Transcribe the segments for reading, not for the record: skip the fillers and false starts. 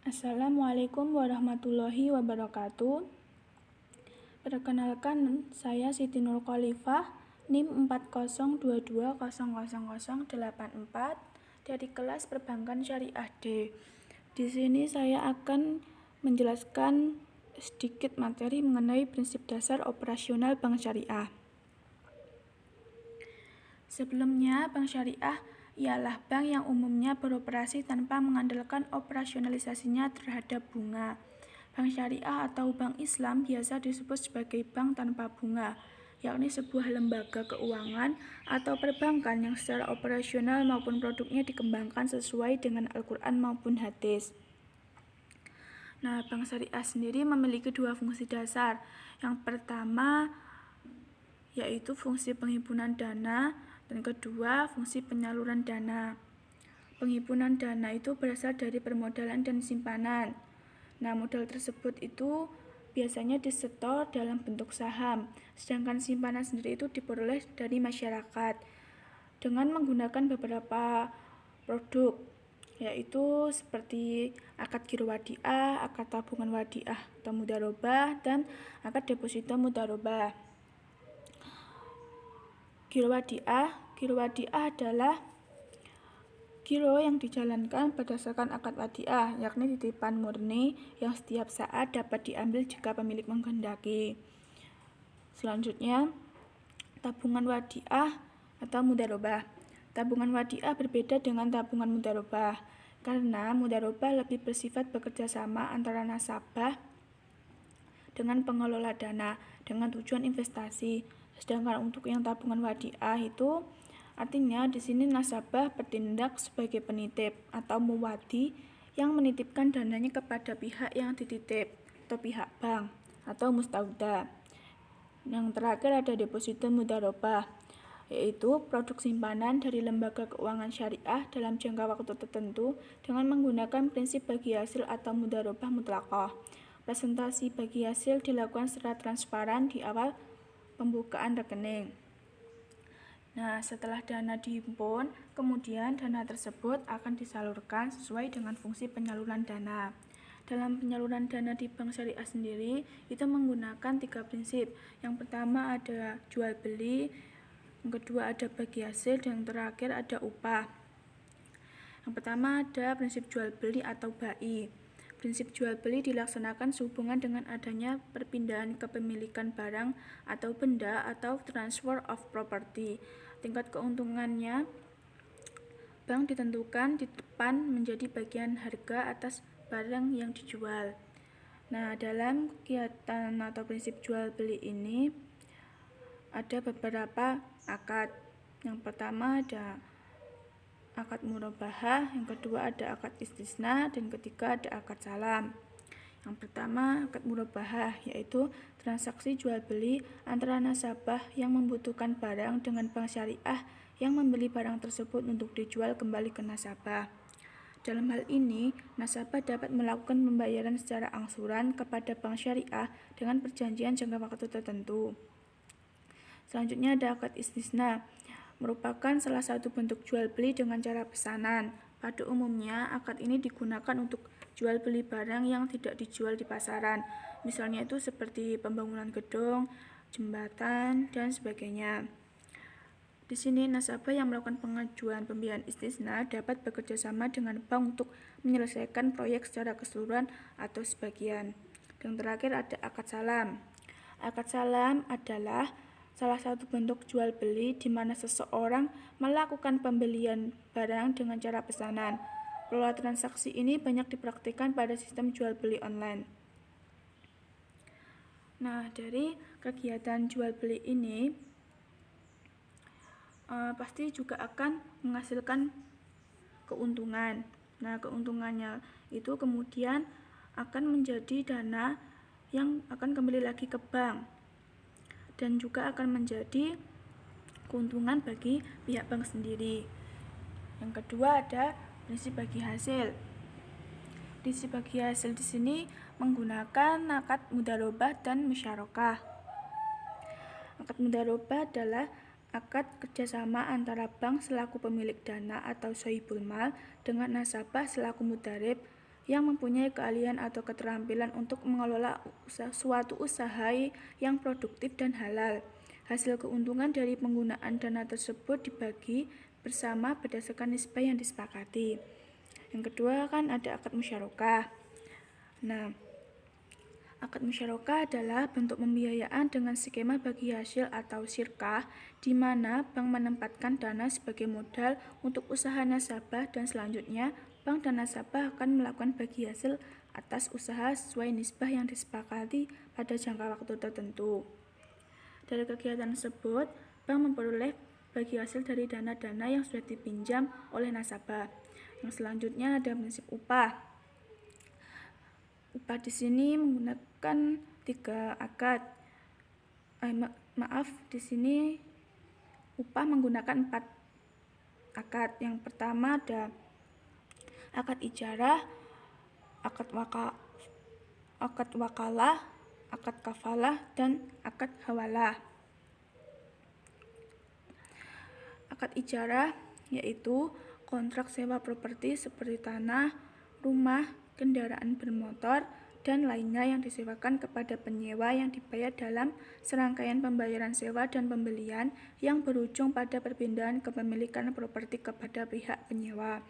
Assalamualaikum warahmatullahi wabarakatuh. Perkenalkan, saya Siti Nur Khalifah, NIM 4022000084 dari kelas Perbankan Syariah D. Di sini saya akan menjelaskan sedikit materi mengenai prinsip dasar operasional bank syariah. Sebelumnya, bank syariah ialah bank yang umumnya beroperasi tanpa mengandalkan operasionalisasinya terhadap bunga. Bank syariah atau bank Islam biasa disebut sebagai bank tanpa bunga, yakni sebuah lembaga keuangan atau perbankan yang secara operasional maupun produknya dikembangkan sesuai dengan Al-Quran maupun hadis. Nah, bank syariah sendiri memiliki dua fungsi dasar. Yang pertama yaitu fungsi penghimpunan dana, dan kedua fungsi penyaluran dana. Penghimpunan dana itu berasal dari permodalan dan simpanan. Nah, modal tersebut itu biasanya disetor dalam bentuk saham, sedangkan simpanan sendiri itu diperoleh dari masyarakat dengan menggunakan beberapa produk, yaitu seperti akad giro wadiah, akad tabungan wadiah atau mudharabah, dan akad deposito mudharabah. Giro wadiah adalah giro yang dijalankan berdasarkan akad wadiah, yakni titipan murni yang setiap saat dapat diambil jika pemilik menghendaki. Selanjutnya, tabungan wadiah atau mudharabah. Tabungan wadiah berbeda dengan tabungan mudharabah karena mudharabah lebih bersifat bekerja sama antara nasabah dengan pengelola dana dengan tujuan investasi. Sedangkan untuk yang tabungan wadiah itu artinya di sini nasabah bertindak sebagai penitip atau muwadi yang menitipkan dananya kepada pihak yang dititip atau pihak bank atau mustauda. Yang terakhir ada deposito mudharabah, yaitu produk simpanan dari lembaga keuangan syariah dalam jangka waktu tertentu dengan menggunakan prinsip bagi hasil atau mudharabah mutlaqah. Presentasi bagi hasil dilakukan secara transparan di awal pembukaan rekening. Nah, setelah dana dihimpun, kemudian dana tersebut akan disalurkan sesuai dengan fungsi penyaluran dana. Dalam penyaluran dana di bank syariah sendiri, itu menggunakan 3 prinsip. Yang pertama ada jual beli, yang kedua ada bagi hasil, dan yang terakhir ada upah. Yang pertama ada prinsip jual beli atau bai. Prinsip jual beli dilaksanakan sehubungan dengan adanya perpindahan kepemilikan barang atau benda atau transfer of property. Tingkat keuntungannya bank ditentukan di depan menjadi bagian harga atas barang yang dijual. Nah, dalam kegiatan atau prinsip jual beli ini ada beberapa akad. Yang pertama ada akad murabahah, yang kedua ada akad istisna, dan ketiga ada akad salam. Yang pertama akad murabahah, yaitu transaksi jual beli antara nasabah yang membutuhkan barang dengan bank syariah yang membeli barang tersebut untuk dijual kembali ke nasabah. Dalam hal ini, nasabah dapat melakukan pembayaran secara angsuran kepada bank syariah dengan perjanjian jangka waktu tertentu. Selanjutnya ada akad istisna, merupakan salah satu bentuk jual beli dengan cara pesanan. Pada umumnya, akad ini digunakan untuk jual beli barang yang tidak dijual di pasaran. Misalnya itu seperti pembangunan gedung, jembatan, dan sebagainya. Di sini nasabah yang melakukan pengajuan pembiayaan istisna dapat bekerja sama dengan bank untuk menyelesaikan proyek secara keseluruhan atau sebagian. Dan terakhir ada akad salam. Akad salam adalah salah satu bentuk jual beli di mana seseorang melakukan pembelian barang dengan cara pesanan. Pola transaksi ini banyak dipraktikkan pada sistem jual beli online. Nah, dari kegiatan jual beli ini pasti juga akan menghasilkan keuntungan. Nah, keuntungannya itu kemudian akan menjadi dana yang akan kembali lagi ke bank dan juga akan menjadi keuntungan bagi pihak bank sendiri. Yang kedua ada prinsip bagi hasil. Prinsip bagi hasil di sini menggunakan akad mudharabah dan musyarakah. Akad mudharabah adalah akad kerjasama antara bank selaku pemilik dana atau sohibul mal dengan nasabah selaku mudharib yang mempunyai keahlian atau keterampilan untuk mengelola suatu usaha yang produktif dan halal. Hasil keuntungan dari penggunaan dana tersebut dibagi bersama berdasarkan nisbah yang disepakati. Yang kedua kan ada akad musyarakah. Nah, akad musyarakah adalah bentuk pembiayaan dengan skema bagi hasil atau syirkah, di mana bank menempatkan dana sebagai modal untuk usaha nasabah dan selanjutnya bank dan nasabah akan melakukan bagi hasil atas usaha sesuai nisbah yang disepakati pada jangka waktu tertentu. Dari kegiatan tersebut, bank memperoleh bagi hasil dari dana-dana yang sudah dipinjam oleh nasabah. Yang selanjutnya ada prinsip upah. Upah di sini menggunakan 3 akad. Di sini upah menggunakan 4 akad. Yang pertama ada akad ijarah, akad wakalah, akad kafalah, dan akad hawalah. Akad ijarah yaitu kontrak sewa properti seperti tanah, rumah, kendaraan bermotor, dan lainnya yang disewakan kepada penyewa yang dibayar dalam serangkaian pembayaran sewa dan pembelian yang berujung pada perpindahan kepemilikan properti kepada pihak penyewa.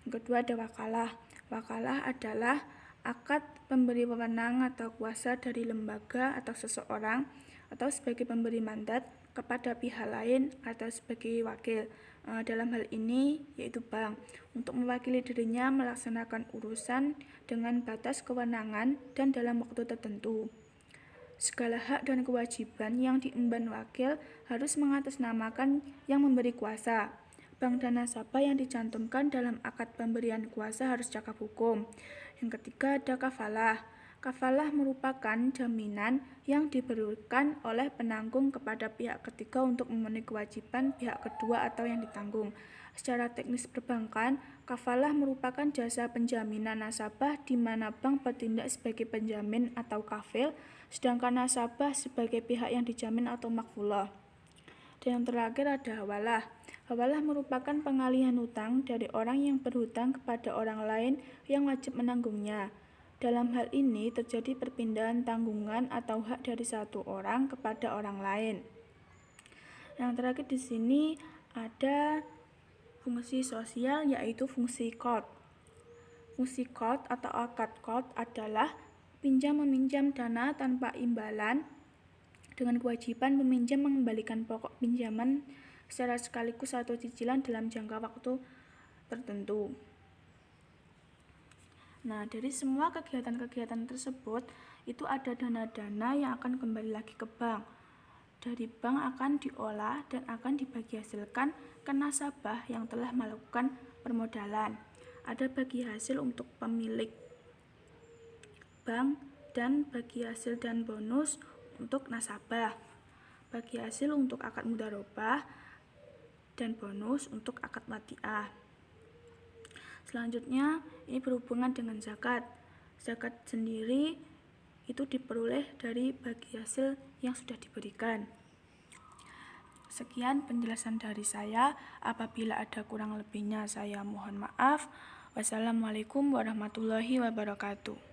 Yang kedua ada wakalah. Wakalah adalah akad pemberi wewenang atau kuasa dari lembaga atau seseorang atau sebagai pemberi mandat kepada pihak lain atau sebagai wakil. Dalam hal ini yaitu bank untuk mewakili dirinya melaksanakan urusan dengan batas kewenangan dan dalam waktu tertentu. Segala hak dan kewajiban yang diemban wakil harus mengatasnamakan yang memberi kuasa. Bank dan nasabah yang dicantumkan dalam akad pemberian kuasa harus cakap hukum. Yang ketiga ada kafalah. Kafalah merupakan jaminan yang diberikan oleh penanggung kepada pihak ketiga untuk memenuhi kewajiban pihak kedua atau yang ditanggung. Secara teknis perbankan, kafalah merupakan jasa penjaminan nasabah di mana bank bertindak sebagai penjamin atau kafil, sedangkan nasabah sebagai pihak yang dijamin atau makfulah. Dan yang terakhir ada hawalah. Hawalah merupakan pengalihan hutang dari orang yang berhutang kepada orang lain yang wajib menanggungnya. Dalam hal ini terjadi perpindahan tanggungan atau hak dari satu orang kepada orang lain. Yang terakhir di sini ada fungsi sosial yaitu fungsi qard. Fungsi qard atau akad qard adalah pinjam-meminjam dana tanpa imbalan dengan kewajiban peminjam mengembalikan pokok pinjaman secara sekaligus atau cicilan dalam jangka waktu tertentu. Nah, dari semua kegiatan-kegiatan tersebut, itu ada dana-dana yang akan kembali lagi ke bank. Dari bank akan diolah dan akan dibagi hasilkan ke nasabah yang telah melakukan permodalan. Ada bagi hasil untuk pemilik bank dan bagi hasil dan bonus untuk nasabah. Bagi hasil untuk akad mudharabah dan bonus untuk akad wadiah. Selanjutnya, ini berhubungan dengan zakat. Zakat sendiri itu diperoleh dari bagi hasil yang sudah diberikan. Sekian penjelasan dari saya. Apabila ada kurang lebihnya, saya mohon maaf. Wassalamualaikum warahmatullahi wabarakatuh.